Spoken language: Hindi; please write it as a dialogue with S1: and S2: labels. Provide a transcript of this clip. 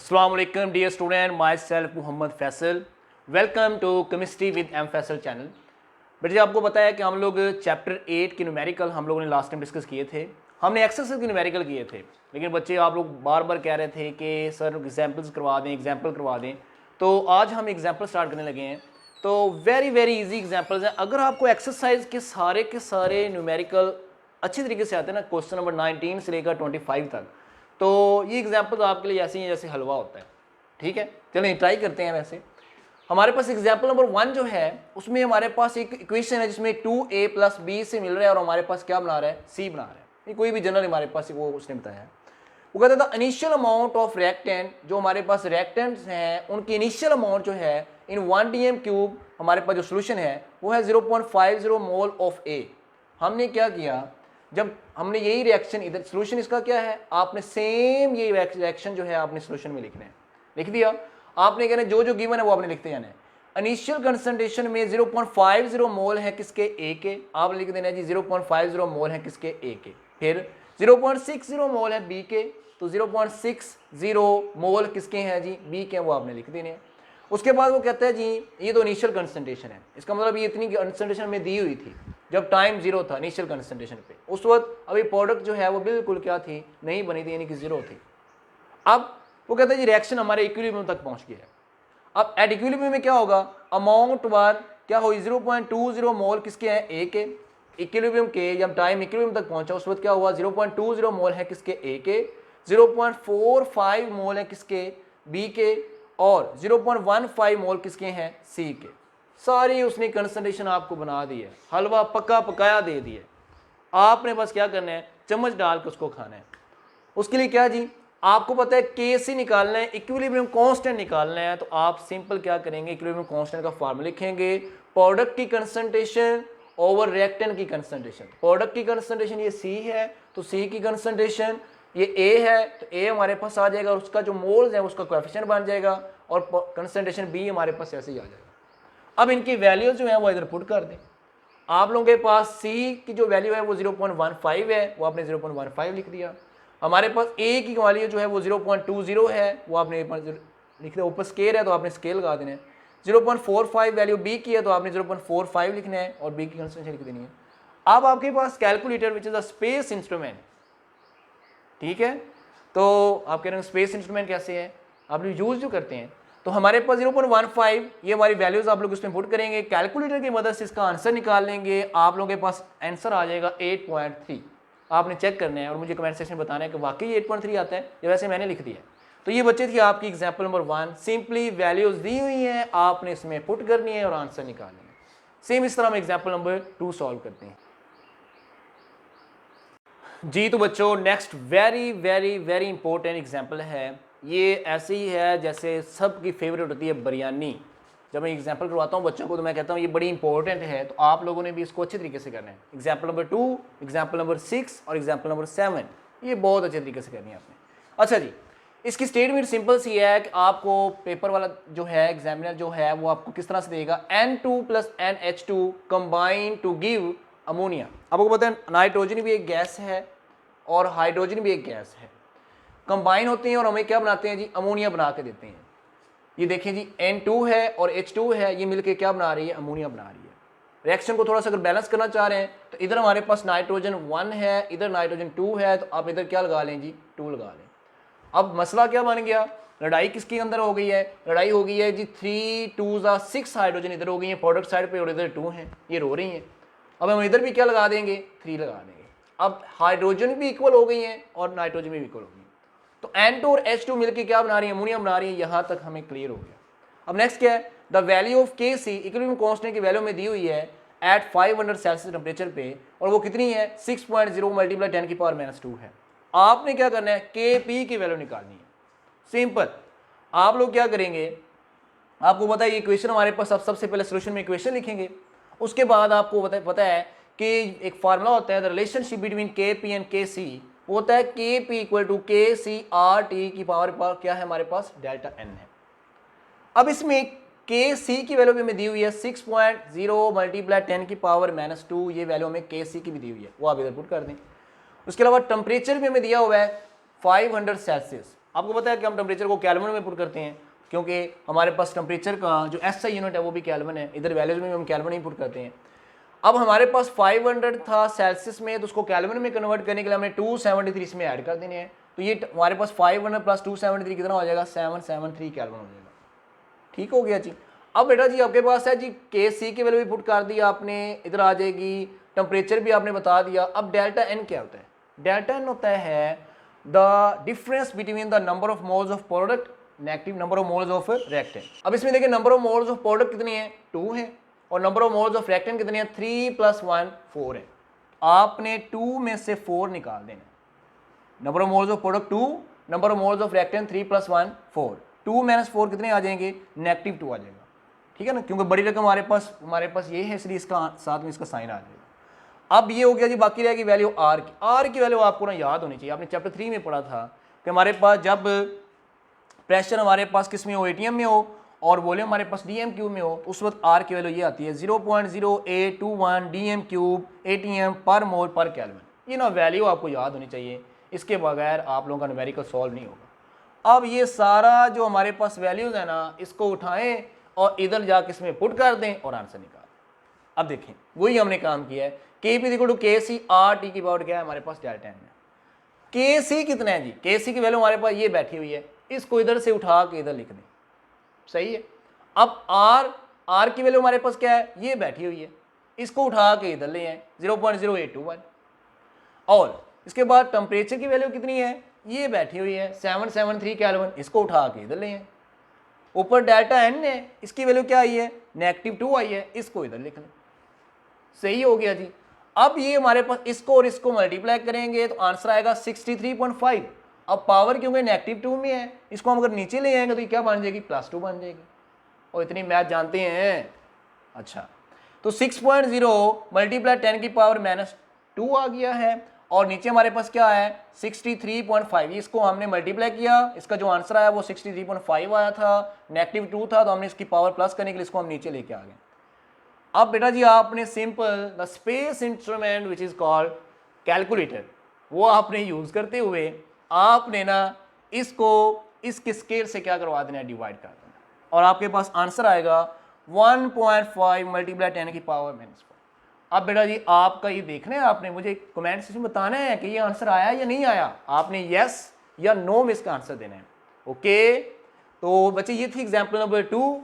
S1: अस्सलाम वालेकुम dear student, my self Mohammad Faisal. Welcome to chemistry with M Faisal channel. बेटे आपको पता है कि हम लोग चैप्टर 8 की न्यूमेरिकल हम लोगों ने लास्ट टाइम डिस्कस किए थे। हमने एक्सरसाइज के न्यूमेरिकल किए थे, लेकिन बच्चे आप लोग बार बार कह रहे थे कि सर एग्जाम्पल्स करवा दें, एग्जाम्पल करवा दें। तो आज हम एग्जाम्पल स्टार्ट करने लगे हैं। तो वेरी इजी एग्जाम्पल्स हैं। अगर आपको एक्सरसाइज के सारे न्यूमेरिकल अच्छी तरीके से आते हैं ना, क्वेश्चन नंबर 19 से लेकर 25 तक, तो ये एग्जाम्पल आपके लिए ऐसे ही जैसे हलवा होता है। ठीक है, चलिए ट्राई करते हैं। वैसे हमारे पास एग्जाम्पल नंबर 1 जो है उसमें हमारे पास एक इक्वेशन है जिसमें 2a + b से मिल रहा है और हमारे पास क्या बना रहा है, c बना रहा है। ये कोई भी जनरल हमारे पास वो उसने बताया है। वो कहता था इनिशियल अमाउंट ऑफ रिएक्टेंट, जो हमारे पास रिएक्टेंट्स हैं उनकी इनिशियल अमाउंट जो है इन 1 dm³ हमारे पास जो सोल्यूशन है वो है 0.50 मोल ऑफ a। हमने क्या किया, जब हमने यही रिएक्शन इधर, सोल्यूशन इसका क्या है, आपने सेम ये रिएक्शन जो है आपने सोल्यूशन में लिखना है। लिख दिया आपने, कहना जो जो गिवन है वो आपने लिखते जाना है। इनिशियल कंसंट्रेशन में 0.50 मोल है किसके, ए के, आपने लिख देना है जी 0.50 मोल है किसके, ए के। फिर 0.60 मोल है बी के, तो 0.60 मोल किसके हैं जी, बी के, वो आपने लिख देने हैं। उसके बाद वो कहता है जी ये तो इनिशियल कंसंट्रेशन है, इसका मतलब ये इतनी कंसंट्रेशन में दी हुई थी जब टाइम 0 था इनिशियल कंसंट्रेशन पे, उस वक्त अभी प्रोडक्ट जो है वो बिल्कुल क्या थी, नहीं बनी थी, यानी कि 0 थी। अब वो कहता है जी रिएक्शन हमारे इक्विलिब्रियम तक पहुंच गया है। अब एट इक्विलिब्रियम में क्या होगा, अमाउंट बार क्या होगी 0.20 मोल किसके हैं, ए के। इक्विलिब्रियम के जब टाइम इक्विलिब्रियम तक पहुंचा उस वक्त क्या हुआ, 0.20 मोल है किसके, ए के, 0.45 मोल है किसके, बी के, और 0.15 मोल किसके हैं, सी के। सारी उसने कंसंट्रेशन आपको बना दी है, हलवा पका पकाया दे दिया। आपने बस क्या करना है, चम्मच डाल के उसको खाना है। उसके लिए क्या जी, आपको पता है के सी निकालना है, इक्विलिब्रियम कांस्टेंट निकालना है। तो आप सिंपल क्या करेंगे, इक्विलिब्रियम कांस्टेंट का फार्मूला लिखेंगे, प्रोडक्ट की कंसंट्रेशन ओवर रिएक्टेंट की कंसंट्रेशन। प्रोडक्ट की कंसंट्रेशन ये सी है तो सी की कंसंट्रेशन ये ए है तो ए हमारे पास आ जाएगा, और उसका जो मोल्स है उसका कोएफिशिएंट बन जाएगा, और कंसंट्रेशन बी हमारे पास ऐसे ही आ जाएगा। अब इनकी वैल्यूज जो है वो इधर पुट कर दें। आप लोगों के पास C की जो वैल्यू है वो 0.15 है, वो आपने 0.15 लिख दिया। हमारे पास A की वैल्यू जो है वो 0.20 है, वो आपने लिख दिया। ऊपर स्केल है तो आपने स्केल लगा देना है। 0.45 वैल्यू B की है तो आपने 0.45 लिखना है और B की कंसंट्रेशन लिख देनी है। अब आपके पास calculator which is a space instrument, ठीक है। तो आप कह रहे हैं स्पेस इंस्ट्रूमेंट कैसे है, आप लोग यूज जो करते हैं। तो हमारे पास 0.15 ये हमारी वैल्यूज आप लोग उसमें पुट करेंगे, कैलकुलेटर की मदद से इसका आंसर निकाल लेंगे। आप लोगों के पास आंसर आ जाएगा 8.3। आपने चेक करना है और मुझे कमेंट सेक्शन में बताना है कि वाकई 8.3 आता है या वैसे मैंने लिख दिया। तो ये बच्चे थी आपकी एग्जाम्पल नंबर 1। सिंपली वैल्यूज दी हुई हैं, आपने इसमें पुट करनी है और आंसर निकालनी है। सेम इस तरह हम एग्जाम्पल नंबर 2 सॉल्व करते हैं जी। तो बच्चों नेक्स्ट वेरी इंपॉर्टेंट एग्जाम्पल है। ये ऐसे ही है जैसे सबकी फेवरेट होती है बिरयानी। जब मैं एग्जाम्पल करवाता हूँ बच्चों को तो मैं कहता हूँ ये बड़ी इंपॉर्टेंट है, तो आप लोगों ने भी इसको अच्छे तरीके से करना है। एग्जाम्पल नंबर 2, एग्जाम्पल नंबर 6 और एग्जाम्पल नंबर 7, ये बहुत अच्छे तरीके से करनी है आपने। अच्छा जी, इसकी स्टेटमेंट सिंपल सी है कि आपको पेपर वाला जो है, एग्जामिनर जो है, वो आपको किस तरह से देगा, N2 + NH2 combine to give ammonia. आपको पता है नाइट्रोजन भी एक गैस है और हाइड्रोजन भी एक गैस है, कंबाइन होते हैं और हमें क्या बनाते हैं जी, अमोनिया बना के देते हैं। ये देखें जी N2 है और H2 है, ये मिलके क्या बना रही है, अमोनिया बना रही है। रिएक्शन को थोड़ा सा अगर बैलेंस करना चाह रहे हैं तो इधर हमारे पास नाइट्रोजन 1 है, इधर नाइट्रोजन 2 है, तो आप इधर क्या लगा लें जी, 2 लगा लें। अब मसला क्या बन गया, लड़ाई किसके अंदर हो गई है, लड़ाई हो गई है जी 3 2 6 हाइड्रोजन इधर हो गई है प्रोडक्ट साइड पे और इधर 2 हैं, ये रो रही हैं। अब हम इधर भी क्या लगा देंगे, 3 लगा देंगे। अब हाइड्रोजन भी इक्वल हो गई हैं और नाइट्रोजन भी इक्वल हो गई, तो N2 और H2 मिलकर क्या बना रही है, अमोनिया बना रही है। यहां तक हमें क्लियर हो गया। अब नेक्स्ट क्या है, the value of Kc equilibrium constant की वैल्यू में दी हुई है एट 500 सेल्सियस टेम्परेचर पे, और वो कितनी है, 6.0 × 10⁻⁻² है। आपने क्या करना है, Kp की वैल्यू निकालनी है। सिंपल, आप लोग क्या करेंगे, आपको पता है ये इक्वेशन हमारे पास, अब सबसे पहले सोल्यूशन में इक्वेशन लिखेंगे, उसके बाद आपको पता है कि एक फार्मूला होता है the relationship between Kp and Kc, होता है Kp = KcRT की पावर क्या है हमारे पास, डेल्टा n है। अब इसमें Kc की वैल्यू भी हमें दी हुई है 6.0 × 10⁻², ये वैल्यू हमें Kc की भी दी हुई है, वो आप इधर पुट कर दें। उसके अलावा टेम्परेचर भी हमें दिया हुआ है 500 सेल्सियस, आपको पता है कि हम टेम्परेचर को केल्विन में पुट करते हैं, क्योंकि हमारे पास टेम्परेचर का जो एसआई यूनिट है वो भी केल्विन है, इधर वैल्यूज में हम केल्विन ही पुट करते हैं। अब हमारे पास 500 था सेल्सियस में, तो उसको केल्विन में कन्वर्ट करने के लिए हमें 273 इसमें ऐड कर देने हैं। तो ये हमारे पास 500 प्लस 273 कितना हो जाएगा, 773 केल्विन हो जाएगा। ठीक हो गया जी। अब बेटा जी आपके पास है जी के सी की वैल्यू भी पुट कर दिया आपने, इधर आ जाएगी, टेम्परेचर भी आपने बता दिया। अब डेल्टा एन क्या होता है? डेल्टा एन होता है the difference between the number of moles of product negative number of moles of reactant. अब इसमें देखिए number of moles of product कितनी है, 2 है, और number of moles of reactant कितनी है, 3 + 1 4 है। आपने 2 में से 4 निकाल देना। Number of moles of product 2, number of moles of reactant 3 + 1 4। 2 - 4 कितने आ जाएंगे, -2 आ जाएगा। ठीक है ना, क्योंकि बड़ी रकम हमारे पास ये है, इसलिए इसका साथ में इसका साइन आ जाएगा। अब ये हो गया जी, बाकी रहेगी वैल्यू आर की। आर की वैल्यू आपको ना याद होनी चाहिए, आपने चैप्टर 3 में पढ़ा था कि हमारे पास जब प्रेशर हमारे पास किस में हो, एटीएम में हो, और वॉल्यूम हमारे पास डीएम क्यूब में हो, उस वक्त आर की वैल्यू ये आती है 0.0821 डीएम क्यूब एटीएम पर मोल पर केल्विन। ये ना वैल्यू आपको याद होनी चाहिए, इसके बगैर आप लोगों का न्यूमेरिकल सॉल्व नहीं होगा। अब ये सारा जो हमारे पास वैल्यूज है ना, इसको उठाएं और इधर जाके इसमें पुट कर दें और आंसर निकालें। अब देखें वही हमने काम किया है, के पी इक्वल टू के सी आर टी की पावर क्या है हमारे पास, डेल्टा एन है। के सी कितना है जी, के सी की वैल्यू हमारे पास ये बैठी हुई है, इसको इधर से उठा के इधर लिख दें, सही है। अब आर की वैल्यू हमारे पास क्या है, ये बैठी हुई है, इसको उठा के इधर ले आए 0.0821। और इसके बाद टेम्परेचर की वैल्यू कितनी है, ये बैठी हुई है 773 केल्विन, इसको उठा के इधर ले आए। ऊपर डेल्टा एन है, इसकी वैल्यू क्या आई है, -2 आई है, इसको इधर लिख लें, सही हो गया जी। अब ये हमारे पास इसको और इसको मल्टीप्लाई करेंगे तो आंसर आएगा 63.5। अब पावर क्योंकि -2 में है, इसको हम अगर नीचे ले आएंगे तो ये क्या बन जाएगी, +2 बन जाएगी। और इतनी मैथ जानते हैं, अच्छा। तो 6.0 × 10 की पावर -2 आ गया है, और नीचे हमारे पास क्या है 63.5। इसको हमने मल्टीप्लाई किया, इसका जो आंसर आया वो 63.5 आया था, -2 था, तो हमने इसकी पावर प्लस करने के लिए इसको हम नीचे लेके आ गए। अब बेटा जी आपने simple the space instrument which is called calculator, वो आपने यूज करते हुए आपने ना इसको इसके स्केल से क्या करवा देना है, डिवाइड कर देना, और आपके पास आंसर आएगा 1.5 × 10 की पावर -4। अब बेटा जी आपका ये देखना है, आपने मुझे कमेंट सेक्शन में बताना है कि ये आंसर आया या नहीं आया, आपने यस या नो में इसका आंसर देना है। ओके, तो बच्चे ये थी एग्जाम्पल नंबर 2।